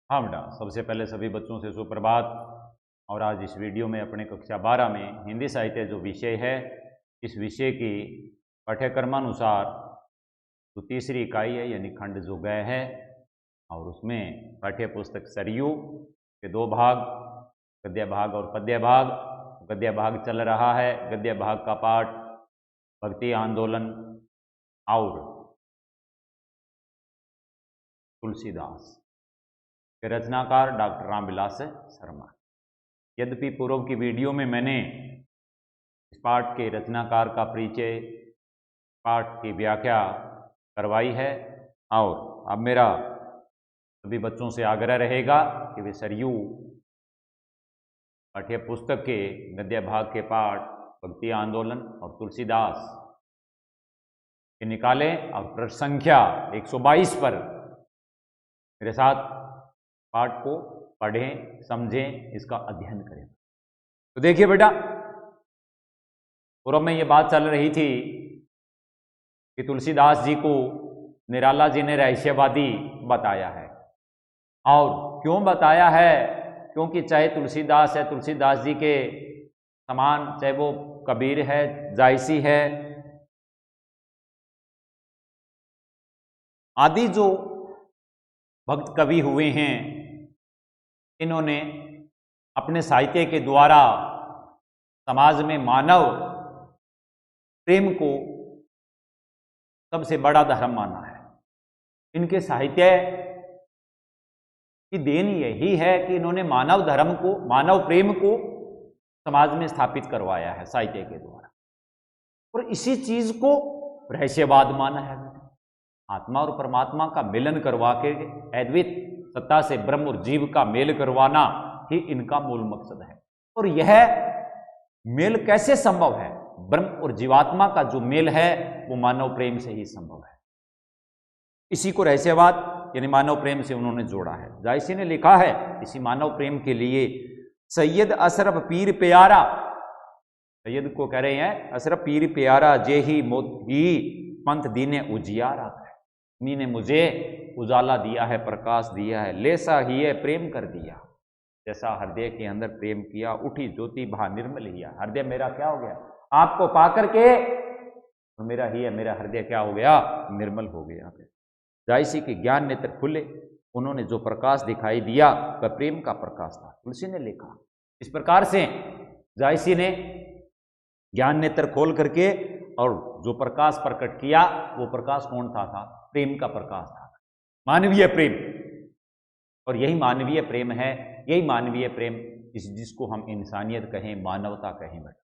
हाँ बेटा, सबसे पहले सभी बच्चों से सुप्रभात। और आज इस वीडियो में अपने कक्षा 12 में हिंदी साहित्य जो विषय है, इस विषय की पाठ्यक्रमानुसार जो तीसरी इकाई है यानी खंड जो गए है, और उसमें पाठ्य पुस्तक सरयू के दो भाग, गद्य भाग और पद्य भाग। गद्य भाग चल रहा है। गद्य भाग का पाठ भक्ति आंदोलन और तुलसीदास के रचनाकार डॉक्टर रामविलास शर्मा। यद्यपि पूर्व की वीडियो में मैंने इस पाठ के रचनाकार का परिचय, पाठ की व्याख्या करवाई है, और अब मेरा सभी बच्चों से आग्रह रहेगा कि वे सरयू पाठ्य पुस्तक के गद्य भाग के पाठ भक्ति आंदोलन और तुलसीदास के निकालें और प्रश्न संख्या 122 पर मेरे साथ पाठ को पढ़ें, समझें, इसका अध्ययन करें। तो देखिए बेटा, पूर्व में ये बात चल रही थी कि तुलसीदास जी को निराला जी ने रहस्यवादी बताया है। और क्यों बताया है? क्योंकि चाहे तुलसीदास है, तुलसीदास जी के समान, चाहे वो कबीर है, जायसी है, आदि जो भक्त कवि हुए हैं, इन्होंने अपने साहित्य के द्वारा समाज में मानव प्रेम को सबसे बड़ा धर्म माना है। इनके साहित्य की देन यही है कि इन्होंने मानव धर्म को, मानव प्रेम को समाज में स्थापित करवाया है साहित्य के द्वारा, और इसी चीज को रहस्यवाद माना है। आत्मा और परमात्मा का मिलन करवा के अद्वैत सत्ता से ब्रह्म और जीव का मेल करवाना ही इनका मूल मकसद है। और यह मेल कैसे संभव है? ब्रह्म और जीवात्मा का जो मेल है वो मानव प्रेम से ही संभव है। इसी को रहस्यवाद यानी मानव प्रेम से उन्होंने जोड़ा है। जायसी ने लिखा है इसी मानव प्रेम के लिए, सैयद अशरफ पीर प्यारा, सैयद को कह रहे हैं अशरफ पीर प्यारा, जे ही मोती पंथ दीने उजियारा, ने मुझे उजाला दिया है, प्रकाश दिया है, लेसा ही है प्रेम कर दिया, जैसा हृदय के अंदर प्रेम किया, उठी ज्योति भा निर्मल हिया। हृदय मेरा क्या हो गया? आपको पाकर के तो मेरा ही है, मेरा हृदय क्या हो गया? निर्मल हो गया। जायसी के ज्ञान नेत्र खुले, उन्होंने जो प्रकाश दिखाई दिया वह प्रेम का प्रकाश था। तुलसी ने लिखा इस प्रकार से, जायसी ने ज्ञान नेत्र खोल करके और जो प्रकाश प्रकट किया वो प्रकाश कौन था? प्रेम का प्रकाश था, मानवीय प्रेम। और यही मानवीय प्रेम है, यही मानवीय प्रेम जिसको हम इंसानियत कहें, मानवता कहें। बेटा,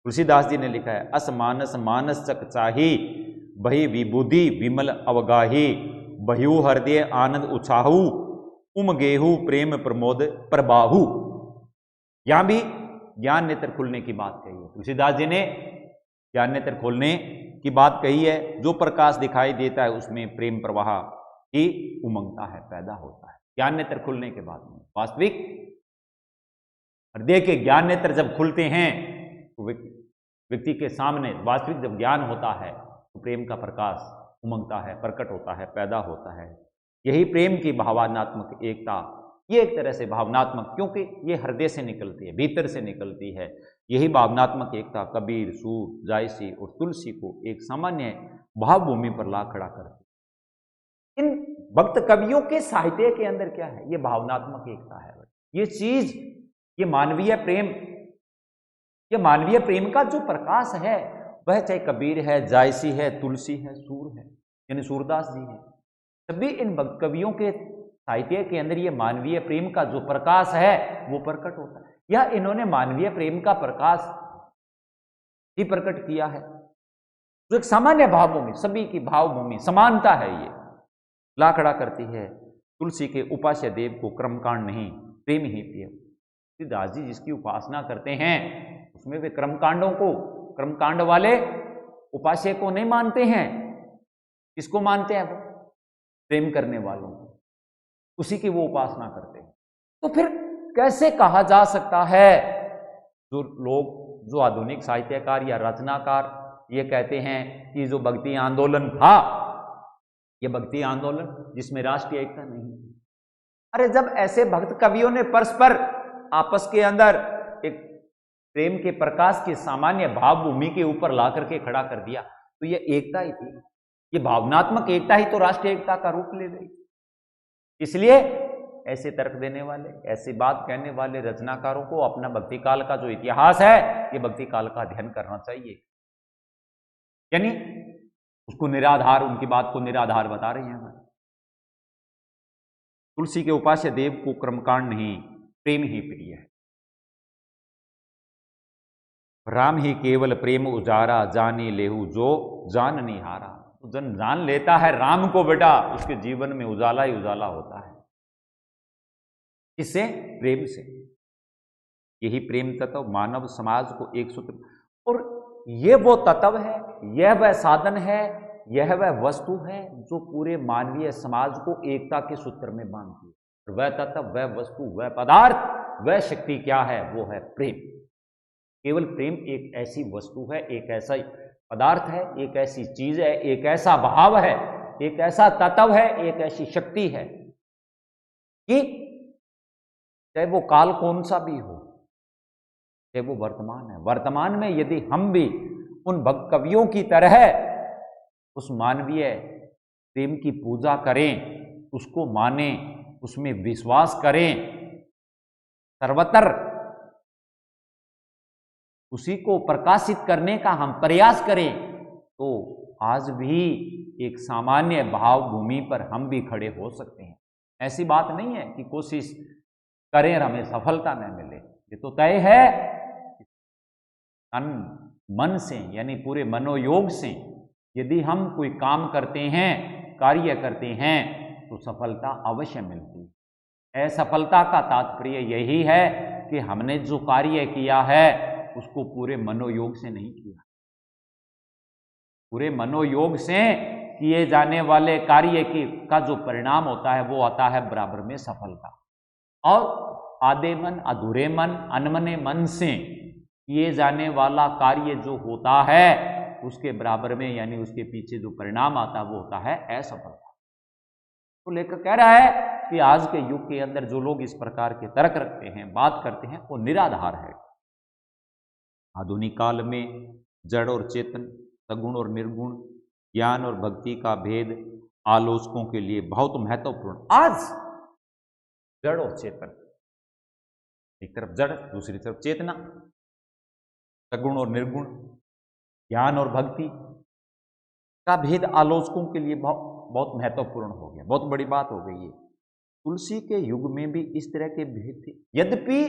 तुलसीदास जी ने लिखा है, अस मानस मानस चक चाही, बही विबुद्धि विमल अवगाही, बह्यु हृदय आनंद उछाहू, गेहू प्रेम प्रमोद प्रबाहू। यहां भी ज्ञान नेत्र खुलने की बात कही है। तुलसीदास जी ने ज्ञान नेत्र खोलने की बात कही है। जो प्रकाश दिखाई देता है उसमें प्रेम प्रवाह ही उमंगता है, पैदा होता है। ज्ञान नेत्र खुलने के बाद में वास्तविक हृदय के ज्ञान नेत्र जब खुलते हैं तो व्यक्ति के सामने वास्तविक जब ज्ञान होता है तो प्रेम का प्रकाश उमंगता है, प्रकट होता है, पैदा होता है। यही प्रेम की भावनात्मक एकता, ये एक तरह से भावनात्मक, क्योंकि ये हृदय से निकलती है, भीतर से निकलती है। यही भावनात्मक एकता कबीर, सूर, जायसी और तुलसी को एक सामान्य भावभूमि पर ला खड़ा करती। इन भक्त कवियों के साहित्य के अंदर क्या है? ये भावनात्मक एकता है। ये चीज, ये मानवीय प्रेम, ये मानवीय प्रेम का जो प्रकाश है वह चाहे कबीर है, जायसी है, तुलसी है, सूर है यानी सूरदास जी है, सभी इन भक्त कवियों के साहित्य के अंदर ये मानवीय प्रेम का जो प्रकाश है वो प्रकट होता है। या इन्होंने मानवीय प्रेम का प्रकाश ही प्रकट किया है, जो एक सामान्य भावभूमि, सभी की भावभूमि समानता है, ये ला खड़ा करती है। तुलसी के उपास्य देव को कर्मकांड नहीं, प्रेम ही प्रिय। तुलसीदास जी जिसकी उपासना करते हैं उसमें वे कर्मकांडों को, कर्मकांड वाले उपास्य को नहीं मानते हैं। किसको मानते हैं? वो प्रेम करने वालों को, उसी की वो उपासना करते हैं। तो फिर कैसे कहा जा सकता है, जो लोग, जो आधुनिक साहित्यकार या रचनाकार ये कहते हैं कि जो भक्ति आंदोलन था, ये भक्ति आंदोलन जिसमें राष्ट्रीय एकता नहीं थी। अरे जब ऐसे भक्त कवियों ने परस्पर आपस के अंदर एक प्रेम के प्रकाश के सामान्य भाव भूमि के ऊपर ला करके खड़ा कर दिया, तो ये एकता ही थी। ये भावनात्मक एकता ही तो राष्ट्रीय एकता का रूप ले गई। इसलिए ऐसे तर्क देने वाले, ऐसी बात कहने वाले रचनाकारों को अपना भक्ति काल का जो इतिहास है, ये भक्ति काल का अध्ययन करना चाहिए। यानी उसको निराधार, उनकी बात को निराधार बता रहे हैं। तुलसी के उपास्य देव को कर्मकांड नहीं, प्रेम ही प्रिय है। राम ही केवल प्रेम उजारा, जाने लेहू जो जान निहारा। तो जन जान लेता है राम को बेटा, उसके जीवन में उजाला ही उजाला होता है। किससे? प्रेम से। यही प्रेम तत्व मानव समाज को एक सूत्र, और यह वो तत्व है, यह वह साधन है, यह वह वस्तु है जो पूरे मानवीय समाज को एकता के सूत्र में बांधती है। वह तत्व, वह वस्तु, वह पदार्थ, वह शक्ति क्या है? वो है प्रेम। केवल प्रेम एक ऐसी वस्तु है, एक ऐसा पदार्थ है, एक ऐसी चीज है, एक ऐसा भाव है, एक ऐसा तत्व है, एक ऐसी शक्ति है कि चाहे वो काल कौन सा भी हो, चाहे वो वर्तमान है, वर्तमान में यदि हम भी उन भक्त कवियों की तरह उस मानवीय प्रेम की पूजा करें, उसको माने, उसमें विश्वास करें, सर्वत्र उसी को प्रकाशित करने का हम प्रयास करें, तो आज भी एक सामान्य भाव भूमि पर हम भी खड़े हो सकते हैं। ऐसी बात नहीं है कि कोशिश करें और हमें सफलता न मिले। ये तो तय है तन मन से, यानी पूरे मनोयोग से यदि हम कोई काम करते हैं, कार्य करते हैं, तो सफलता अवश्य मिलती है। असफलता का तात्पर्य यही है कि हमने जो कार्य किया है उसको पूरे मनोयोग से नहीं किया। पूरे मनोयोग से किए जाने वाले कार्य का जो परिणाम होता है वो आता है बराबर में सफलता। और आधे मन, अधूरे मन, अनमने मन से किए जाने वाला कार्य जो होता है उसके बराबर में, यानी उसके पीछे जो परिणाम आता है वो होता है असफलता। तो लेकर कह रहा है कि आज के युग के अंदर जो लोग इस प्रकार के तर्क रखते हैं, बात करते हैं, वो निराधार है। आधुनिक काल में जड़ और चेतन, सगुण और निर्गुण, ज्ञान और भक्ति का भेद आलोचकों के लिए बहुत महत्वपूर्ण। आज जड़ और चेतन, एक तरफ जड़, दूसरी तरफ चेतना, सगुण और निर्गुण, ज्ञान और भक्ति का भेद आलोचकों के लिए बहुत महत्वपूर्ण हो गया, बहुत बड़ी बात हो गई है। तुलसी के युग में भी इस तरह के भेद थे, यद्यपि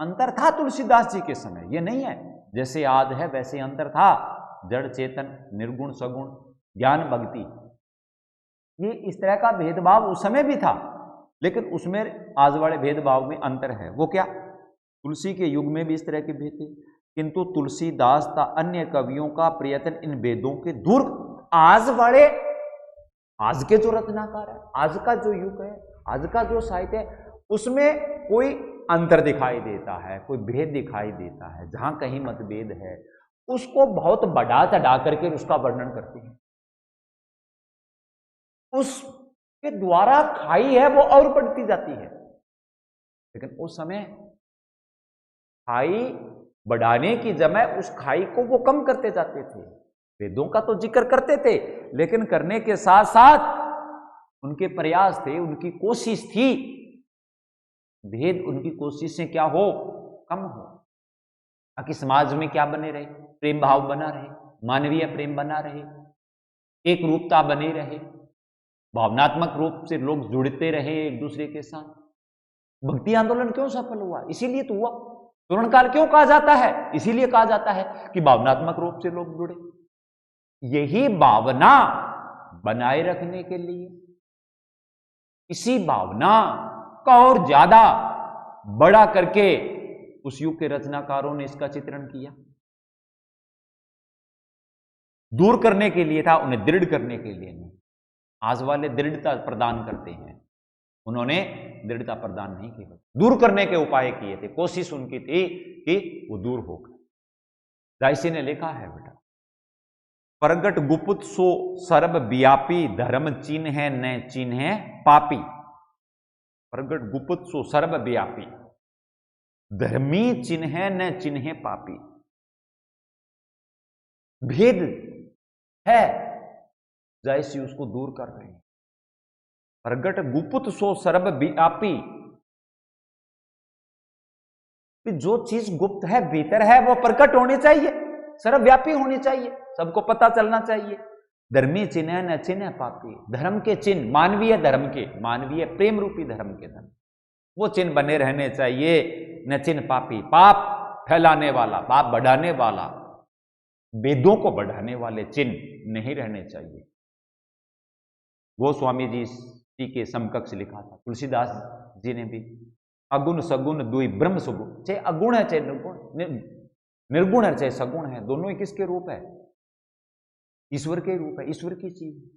अंतर था तुलसीदास जी के समय, ये नहीं है जैसे आज है वैसे अंतर था। जड़ चेतन, निर्गुण सगुण, ज्ञान भक्ति, ये इस तरह का भेदभाव उस समय भी था, लेकिन उसमें आज वाले भेदभाव में अंतर है। वो क्या? तुलसी के युग में भी इस तरह के भेद थे, किंतु तुलसीदास तथा अन्य कवियों का प्रयत्न इन भेदों के दूर। आज के जो रचनाकार है, आज का जो युग है, आज का जो साहित्य है, उसमें कोई अंतर दिखाई देता है, कोई भेद दिखाई देता है, जहां कहीं मतभेद है उसको बहुत बढ़ा चढ़ा करके उसका वर्णन करते हैं। उसके द्वारा खाई है वो और बढ़ती जाती है, लेकिन उस समय खाई बढ़ाने की जगह उस खाई को वो कम करते जाते थे। वेदों का तो जिक्र करते थे, लेकिन करने के साथ साथ उनके प्रयास थे, उनकी कोशिश थी, भेद उनकी कोशिश से क्या हो? कम हो, ताकि समाज में क्या बने रहे? प्रेम भाव बना रहे, मानवीय प्रेम बना रहे, एक रूपता बनी रहे, भावनात्मक रूप से लोग जुड़ते रहे एक दूसरे के साथ। भक्ति आंदोलन क्यों सफल हुआ? इसीलिए तो हुआ। तोरण काल क्यों कहा जाता है? इसीलिए कहा जाता है कि भावनात्मक रूप से लोग जुड़े। यही भावना बनाए रखने के लिए, इसी भावना का और ज्यादा बड़ा करके उस युग के रचनाकारों ने इसका चित्रण किया। दूर करने के लिए था, उन्हें दृढ़ करने के लिए नहीं। आज वाले दृढ़ता प्रदान करते हैं, उन्होंने दृढ़ता प्रदान नहीं की, दूर करने के उपाय किए थे। कोशिश उनकी थी कि वो दूर हो गए। रायसी ने लिखा है, बेटा, प्रगट गुप्त सो सर्व व्यापी, धर्म चिन्ह है न चिन्ह है पापी। प्रगट गुप्त सो सर्वव्यापी, धर्मी चिन्ह न चिन्हे पापी। भेद है, जैसे उसको दूर कर रहे हैं। प्रगट गुप्त सो सर्वव्यापी, जो चीज गुप्त है, भीतर है, वो प्रकट होनी चाहिए, सर्वव्यापी होनी चाहिए, सबको पता चलना चाहिए। धर्मी चिन्ह न चिन्ह पापी, धर्म के चिन्ह, मानवीय धर्म के, मानवीय प्रेम रूपी धर्म के धर्म, वो चिन्ह बने रहने चाहिए। न चिन्ह पापी, पाप फैलाने वाला, पाप बढ़ाने वाला, वेदों को बढ़ाने वाले चिन्ह नहीं रहने चाहिए। गोस्वामी जी के समकक्ष लिखा था तुलसीदास जी ने भी, अगुण सगुण दुई ब्रह्म सुगुण, चाहे अगुण है चाहे निर्गुण है चाहे सगुण है, दोनों ही किसके रूप है? ईश्वर के रूप है, ईश्वर की चीज।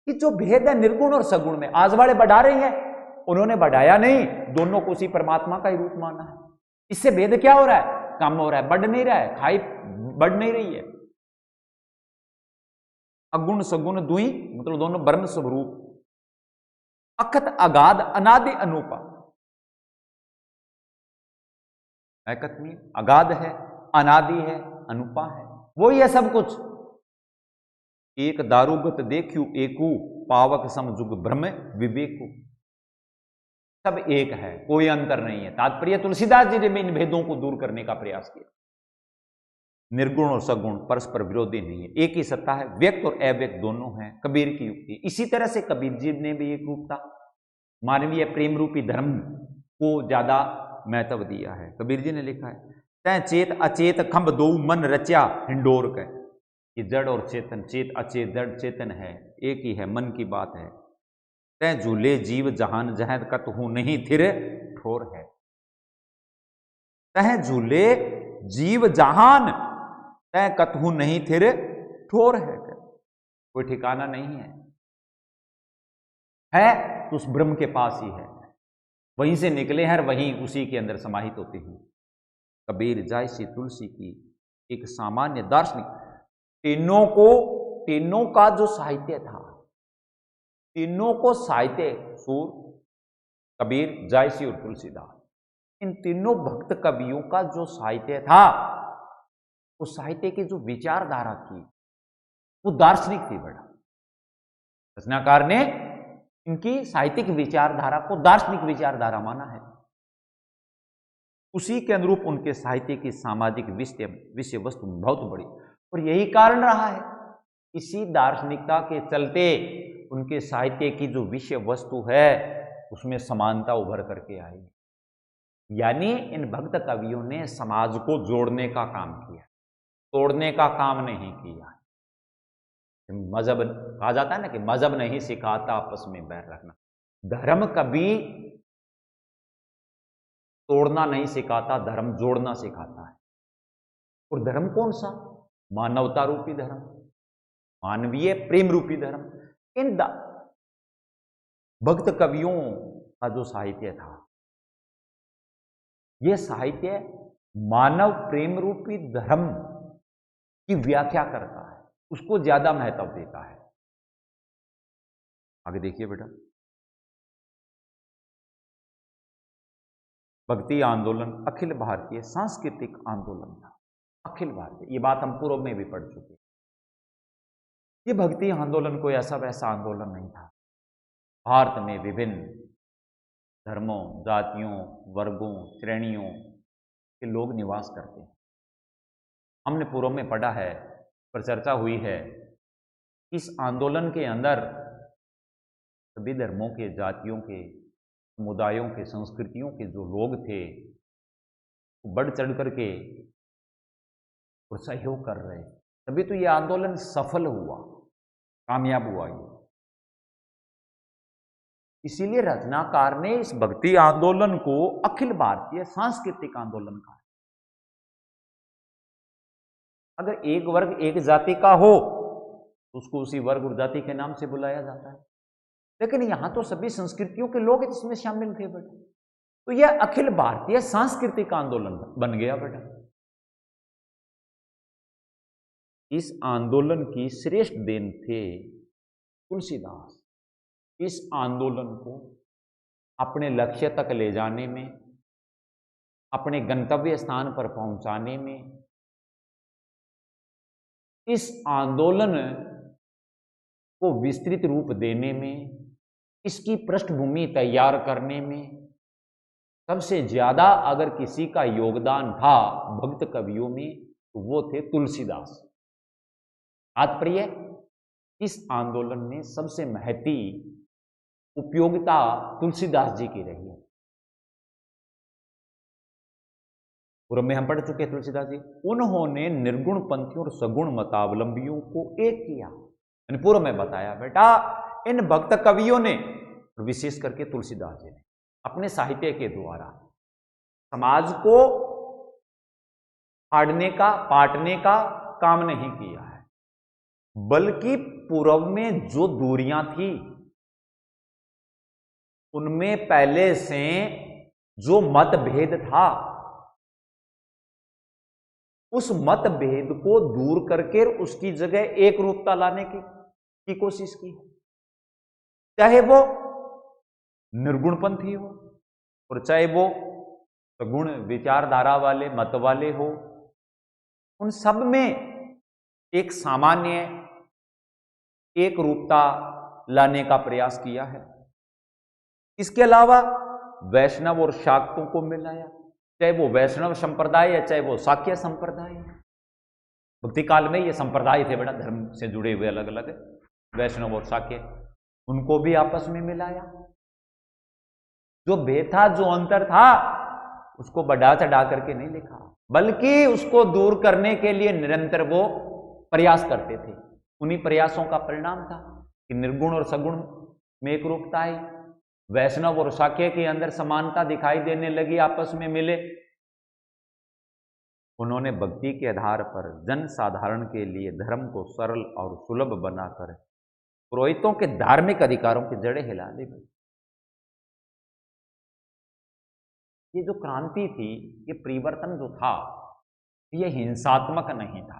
कि जो भेद है निर्गुण और सगुण में, आज वाले बढ़ा रहे हैं, उन्होंने बढ़ाया नहीं, दोनों को उसी परमात्मा का ही रूप माना है। इससे भेद क्या हो रहा है? कम हो रहा है, बढ़ नहीं रहा है, खाई बढ़ नहीं रही है। अगुण सगुण दुई मतलब दोनों ब्रह्म स्वरूप, अखत अगाध अनादि अनूपा। एकत में अगाध है, अनादि है, अनुपा है, वही है सब कुछ। एक दारुगत देखू एकू, पावक समजुग ब्रह्म विवेकु। सब एक है, कोई अंतर नहीं है। तात्पर्य तुलसीदास जी ने इन भेदों को दूर करने का प्रयास किया। निर्गुण और सगुण परस्पर विरोधी नहीं है, एक ही सत्ता है, व्यक्त और अव्यक्त दोनों हैं। कबीर की युक्ति इसी तरह से, कबीर जी ने भी एक रूपता मानवीय प्रेम रूपी धर्म को ज्यादा महत्व दिया है। कबीर जी ने लिखा है, तय चेत अचेत खंभ दो मन रचा हिंडोर के। कि जड़ और चेतन, चेत अचेत, जड़ चेतन है, एक ही है, मन की बात है। तय झूले जीव जहान जहद कतहु नहीं थिर ठोर है। तह झूले जीव जहान तय कतहु नहीं थिर ठोर है। कोई ठिकाना नहीं है तो उस ब्रह्म के पास ही है, वहीं से निकले हैं, वहीं उसी के अंदर समाहित होते हैं। कबीर जैसी तुलसी की एक सामान्य दार्शनिक, तीनों का जो साहित्य था, तीनों को साहित्य, सूर, कबीर, जायसी और तुलसीदास, इन तीनों भक्त कवियों का जो साहित्य था, उस साहित्य की जो विचारधारा थी वो दार्शनिक थी। बड़ा रचनाकार ने इनकी साहित्यिक विचारधारा को दार्शनिक विचारधारा माना है। उसी के अनुरूप उनके साहित्य की सामाजिक विषय वस्तु बहुत बड़ी, और यही कारण रहा है, इसी दार्शनिकता के चलते उनके साहित्य की जो विषय वस्तु है उसमें समानता उभर करके आई। यानी इन भक्त कवियों ने समाज को जोड़ने का काम किया, तोड़ने का काम नहीं किया। मजहब कहा जाता है ना कि मजहब नहीं सिखाता आपस में बैर रखना, धर्म कभी तोड़ना नहीं सिखाता, धर्म जोड़ना सिखाता है। और धर्म कौन सा? मानवता रूपी धर्म, मानवीय प्रेम रूपी धर्म। इन भक्त कवियों का जो साहित्य था, यह साहित्य मानव प्रेम रूपी धर्म की व्याख्या करता है, उसको ज्यादा महत्व देता है। आगे देखिए बेटा, भक्ति आंदोलन अखिल भारतीय सांस्कृतिक आंदोलन था। अखिल भारतीय, ये बात हम पूर्व में भी पढ़ चुके। ये भक्ति आंदोलन कोई ऐसा वैसा आंदोलन नहीं था। भारत में विभिन्न धर्मों, जातियों, वर्गों, श्रेणियों के लोग निवास करते हैं। हमने पूर्व में पढ़ा है, पर चर्चा हुई है, इस आंदोलन के अंदर सभी धर्मों के, जातियों के, समुदायों के, संस्कृतियों के जो लोग थे वो बढ़ चढ़ करके और सहयोग कर रहे, तभी तो ये आंदोलन सफल हुआ, कामयाब हुआ। ये इसीलिए रचनाकार ने इस भक्ति आंदोलन को अखिल भारतीय सांस्कृतिक आंदोलन कहा। अगर एक वर्ग एक जाति का हो तो उसको उसी वर्ग और जाति के नाम से बुलाया जाता है, लेकिन यहां तो सभी संस्कृतियों के लोग इसमें शामिल थे बेटा, तो यह अखिल भारतीय सांस्कृतिक आंदोलन बन गया बेटा। इस आंदोलन की श्रेष्ठ देन थे तुलसीदास इस आंदोलन को अपने लक्ष्य तक ले जाने में, अपने गंतव्य स्थान पर पहुंचाने में, इस आंदोलन को विस्तृत रूप देने में, इसकी पृष्ठभूमि तैयार करने में सबसे ज्यादा अगर किसी का योगदान था भक्त कवियों में तो वो थे तुलसीदास। तात्पर्य, इस आंदोलन में सबसे महती उपयोगिता तुलसीदास जी की रही है। पूर्व में हम पढ़ चुके हैं तुलसीदास जी, उन्होंने निर्गुण पंथियों और सगुण मतावलंबियों को एक किया। पूर्व में बताया बेटा, इन भक्त कवियों ने, विशेष करके तुलसीदास जी ने, अपने साहित्य के द्वारा समाज को फाड़ने का, पाटने का काम नहीं किया है, बल्कि पूर्व में जो दूरियां थी उनमें पहले से जो मतभेद था उस मतभेद को दूर करके उसकी जगह एक रूपता लाने की कोशिश की, चाहे वो निर्गुणपंथी हो और चाहे वो सगुण विचारधारा वाले मत वाले हो। उन सब में एक सामान्य एक रूपता लाने का प्रयास किया है। इसके अलावा वैष्णव और शाक्तों को मिलाया, चाहे वो वैष्णव संप्रदाय है चाहे वो शाक्य संप्रदाय है। भक्ति काल में ये संप्रदाय थे बेटा, धर्म से जुड़े हुए अलग अलग वैष्णव और शाक्य, उनको भी आपस में मिलाया। जो भेद था, जो अंतर था, उसको बढ़ा चढ़ा करके नहीं लिखा, बल्कि उसको दूर करने के लिए निरंतर वो प्रयास करते थे। उन्हीं प्रयासों का परिणाम था कि निर्गुण और सगुण में एक रूपता आई, वैष्णव और शाक्य के अंदर समानता दिखाई देने लगी, आपस में मिले। उन्होंने भक्ति के आधार पर जन साधारण के लिए धर्म को सरल और सुलभ बनाकर पुरोहितों के धार्मिक अधिकारों की जड़ें हिला दी। ये जो क्रांति थी, ये परिवर्तन जो था, ये हिंसात्मक नहीं था,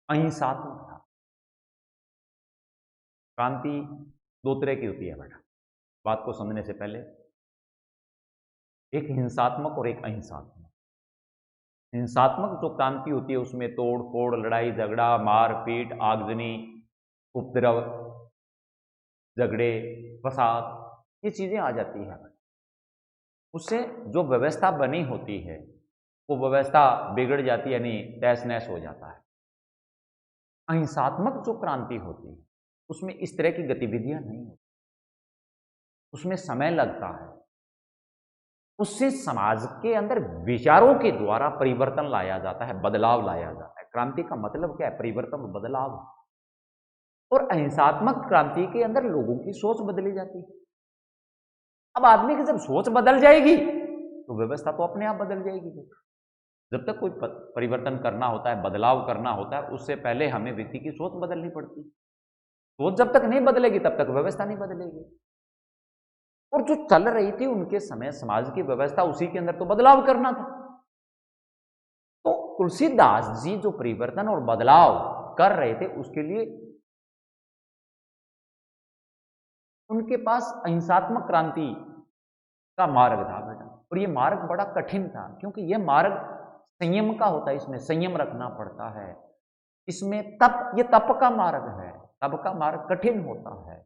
अहिंसात्मक था। क्रांति दो तरह की होती है बेटा, बात को समझने से पहले, एक हिंसात्मक और एक अहिंसात्मक। हिंसात्मक जो क्रांति होती है उसमें तोड़ फोड़, लड़ाई झगड़ा, मार पीट, आगजनी, उपद्रव, झगड़े, फसाद, ये चीजें आ जाती है। उससे जो व्यवस्था बनी होती है वो व्यवस्था बिगड़ जाती है, यानी तहस नहस हो जाता है। अहिंसात्मक जो क्रांति होती है उसमें इस तरह की गतिविधियां नहीं होती, उसमें समय लगता है। उससे समाज के अंदर विचारों के द्वारा परिवर्तन लाया जाता है, बदलाव लाया जाता है। क्रांति का मतलब क्या है? परिवर्तन और बदलाव। और अहिंसात्मक क्रांति के अंदर लोगों की सोच बदली जाती है। अब आदमी की जब सोच बदल जाएगी तो व्यवस्था तो अपने आप बदल जाएगी। जब तक कोई परिवर्तन करना होता है, बदलाव करना होता है, उससे पहले हमें व्यक्ति की सोच बदलनी पड़ती है। सोच जब तक नहीं बदलेगी तब तक व्यवस्था नहीं बदलेगी। और जो चल रही थी उनके समय समाज की व्यवस्था, उसी के अंदर तो बदलाव करना था। तो तुलसीदास जी जो परिवर्तन और बदलाव कर रहे थे उसके लिए उनके पास अहिंसात्मक क्रांति का मार्ग था बेटा। और ये मार्ग बड़ा कठिन था, क्योंकि यह मार्ग संयम का होता है, इसमें संयम रखना पड़ता है। इसमें तप, ये तप का मार्ग है, तप का मार्ग कठिन होता है।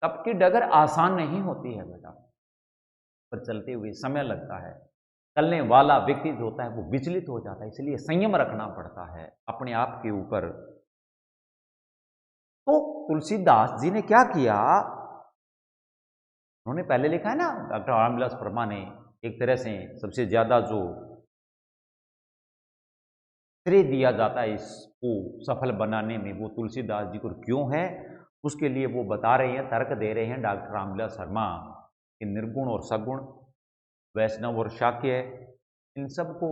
तप की डगर आसान नहीं होती है बेटा, पर चलते हुए समय लगता है। चलने वाला व्यक्ति जो होता है वो विचलित हो जाता है, इसलिए संयम रखना पड़ता है अपने आप के ऊपर। तो तुलसीदास जी ने क्या किया, उन्होंने पहले लिखा है ना, डॉक्टर रामविलास वर्मा ने एक तरह से सबसे ज्यादा जो श्रेय दिया जाता है इसको सफल बनाने में, वो तुलसीदास जी को क्यों है, उसके लिए वो बता रहे हैं, तर्क दे रहे हैं डॉक्टर रामविलास वर्मा कि निर्गुण और सगुण, वैष्णव और शाक्य, इन सबको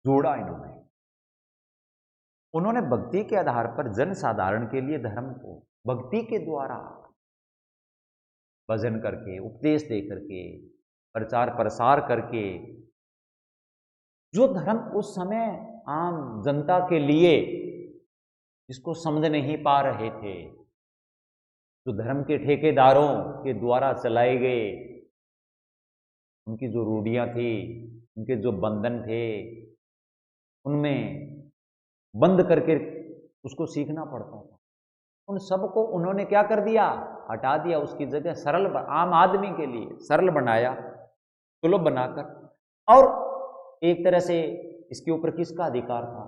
जोड़ा इन्होंने। उन्होंने भक्ति के आधार पर जन साधारण के लिए धर्म को भक्ति के द्वारा, भजन करके, उपदेश दे करके, प्रचार प्रसार करके, जो धर्म उस समय आम जनता के लिए जिसको समझ नहीं पा रहे थे, जो धर्म के ठेकेदारों के द्वारा चलाए गए उनकी जो रूढ़ियां थी, उनके जो बंधन थे, उनमें बंद करके उसको सीखना पड़ता था। उन सबको उन्होंने क्या कर दिया, हटा दिया। उसकी जगह सरल, आम आदमी के लिए सरल बनाया, सुलभ बनाकर। और एक तरह से इसके ऊपर किसका अधिकार था?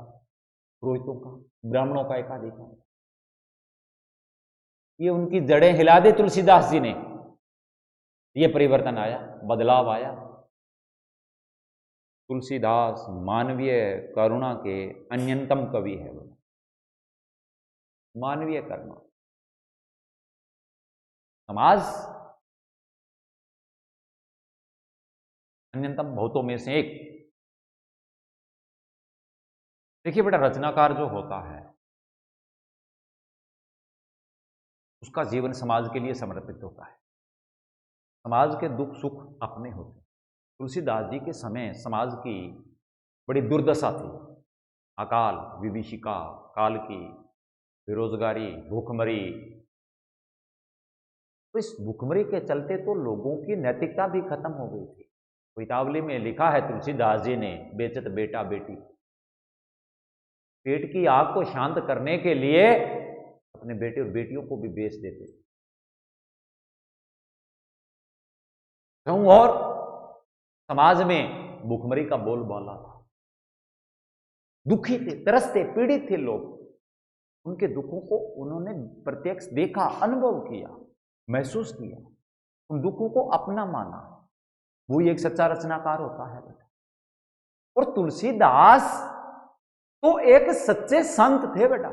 पुरोहितों का, ब्राह्मणों का एक अधिकार। ये उनकी जड़ें हिला दे तुलसीदास जी ने, ये परिवर्तन आया, बदलाव आया। तुलसीदास मानवीय करुणा के अन्यतम कवि है। वो मानवीय करुणा, समाज अन्यतम बहुतों में से एक। देखिए बेटा, रचनाकार जो होता है उसका जीवन समाज के लिए समर्पित होता है। समाज के दुख सुख अपने होते हैं। तुलसीदास जी के समय समाज की बड़ी दुर्दशा थी। अकाल, विभीषिका काल की, बेरोजगारी, भूखमरी। तो इस भूखमरी के चलते तो लोगों की नैतिकता भी खत्म हो गई थी। कोयतावली में लिखा है तुलसीदास जी ने, बेचत बेटा बेटी, पेट की आग को शांत करने के लिए अपने बेटे और बेटियों को भी बेच देते थे। और समाज में भूखमरी का बोलबाला था। दुखी थे, तरसते, पीड़ित थे लोग। उनके दुखों को उन्होंने प्रत्यक्ष देखा, अनुभव किया, महसूस किया, उन दुखों को अपना माना। वो एक सच्चा रचनाकार होता है बेटा। और तुलसीदास तो एक सच्चे संत थे बेटा।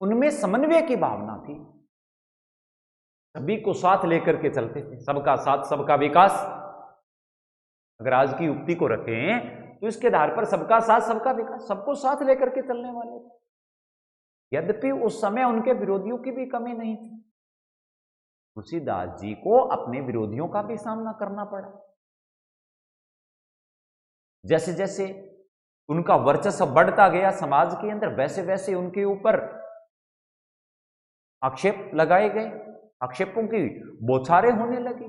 उनमें समन्वय की भावना थी, सभी को साथ लेकर के चलते थे। सबका साथ सबका विकास, अगर आज की युक्ति को रखें तो इसके आधार पर सबका साथ सबका विकास, सबको साथ लेकर के चलने वाले थे। यद्यपि उस समय उनके विरोधियों की भी कमी नहीं थी। तुलसीदास जी को अपने विरोधियों का भी सामना करना पड़ा। जैसे जैसे उनका वर्चस्व बढ़ता गया समाज के अंदर, वैसे वैसे उनके ऊपर आक्षेप लगाए गए, आक्षेपों की बौछारें होने लगी।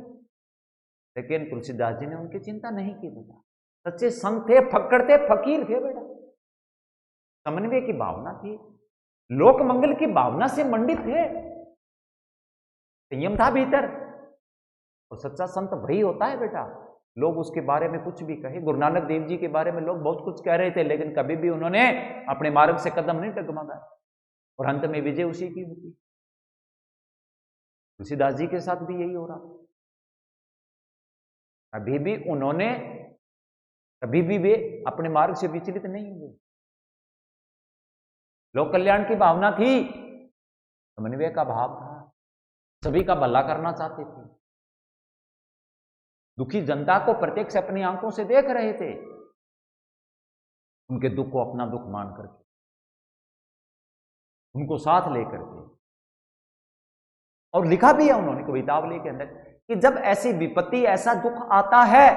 लेकिन तुलसीदास जी ने उनकी चिंता नहीं की बेटा। सच्चे संत थे, फक्कड़ थे, फकीर थे बेटा। समन्वय की भावना थी, लोक मंगल की भावना से मंडित थे, संयम था भीतर। और सच्चा संत वही होता है बेटा। लोग उसके बारे में कुछ भी कहे, गुरु नानक देव जी के बारे में लोग बहुत कुछ कह रहे थे, लेकिन कभी भी उन्होंने अपने मार्ग से कदम नहीं डगमगाया, और अंत में विजय उसी की होती। तुलसीदास जी के साथ भी यही हो रहा। अभी भी उन्होंने, कभी भी वे अपने मार्ग से विचलित नहीं हुए। लोक कल्याण की भावना थी, समन्वय का भाव था, सभी का भला करना चाहते थे। दुखी जनता को प्रत्यक्ष अपनी आंखों से देख रहे थे, उनके दुख को अपना दुख मान करके, उनको साथ लेकर के। और लिखा भी है उन्होंने कवितावली के अंदर कि जब ऐसी विपत्ति, ऐसा दुख आता है,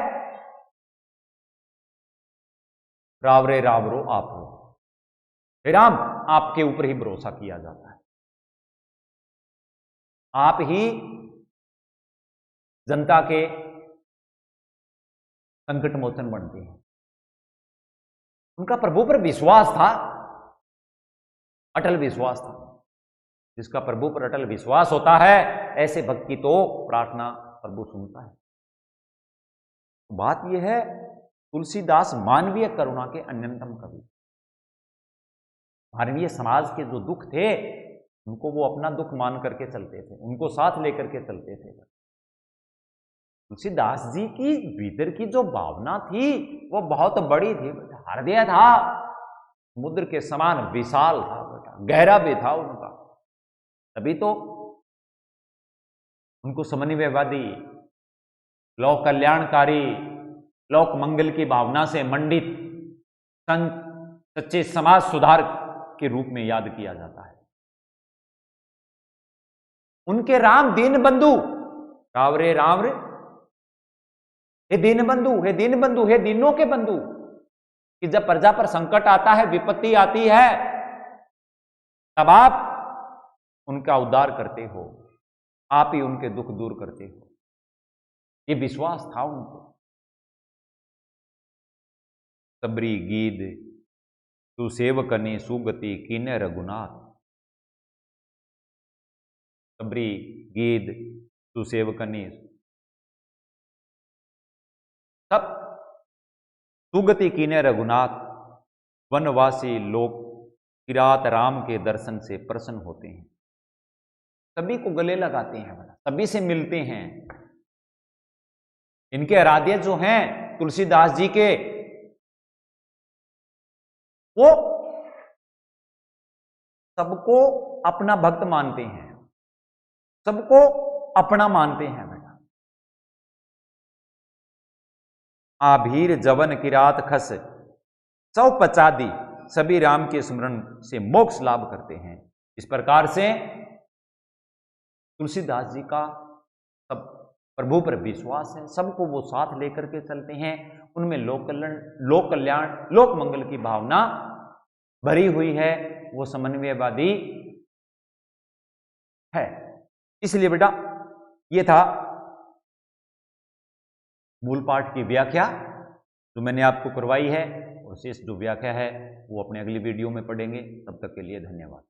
रावरे रावरो आप हो, हे राम, आपके ऊपर ही भरोसा किया जाता है। आप ही जनता के संकट मोचन बनते हैं। उनका प्रभु पर विश्वास था, अटल विश्वास था। जिसका प्रभु पर अटल विश्वास होता है, ऐसे भक्त की तो प्रार्थना प्रभु सुनता है। बात यह है, तुलसीदास मानवीय करुणा के अन्यतम कवि। मानवीय समाज के जो दुख थे, उनको वो अपना दुख मान करके चलते थे, उनको साथ लेकर के चलते थे। तुलसीदास जी की भीतर की जो भावना थी वो बहुत बड़ी थी बेटा। हृदय था समुद्र के समान विशाल था बेटा, गहरा भी था उनका। तभी तो उनको समन्वयवादी, लोक कल्याणकारी, लोक मंगल की भावना से मंडित संत, सच्चे समाज सुधार के रूप में याद किया जाता है। उनके राम दीन बंधु, रावरे रावरे, हे दीन बंधु, हे दीन बंधु, हे दीनों के बंधु, कि जब प्रजा पर संकट आता है, विपत्ति आती है, तब आप उनका उद्धार करते हो, आप ही उनके दुख दूर करते हो। ये विश्वास था उनको। सबरी गीद तू सेवकने सुगति कीने रघुनाथ। सबरी गीद तू सेवकने सब सुगति कीने रघुनाथ। वनवासी लोग किरात राम के दर्शन से प्रसन्न होते हैं। सभी को गले लगाते हैं, सभी से मिलते हैं। इनके आराध्य जो हैं तुलसीदास जी के, वो सबको अपना भक्त मानते हैं, सबको अपना मानते हैं बेटा। आभीर जवन किरात खस सौ पचादी, सभी राम के स्मरण से मोक्ष लाभ करते हैं। इस प्रकार से तुलसीदास जी का सब प्रभु पर विश्वास है, सबको वो साथ लेकर के चलते हैं। उनमें लोक कल्याण लोक मंगल की भावना भरी हुई है, वो समन्वयवादी है। इसलिए बेटा ये था मूल पाठ की व्याख्या जो मैंने आपको करवाई है, और शेष जो व्याख्या है वो अपने अगली वीडियो में पढ़ेंगे। तब तक के लिए धन्यवाद।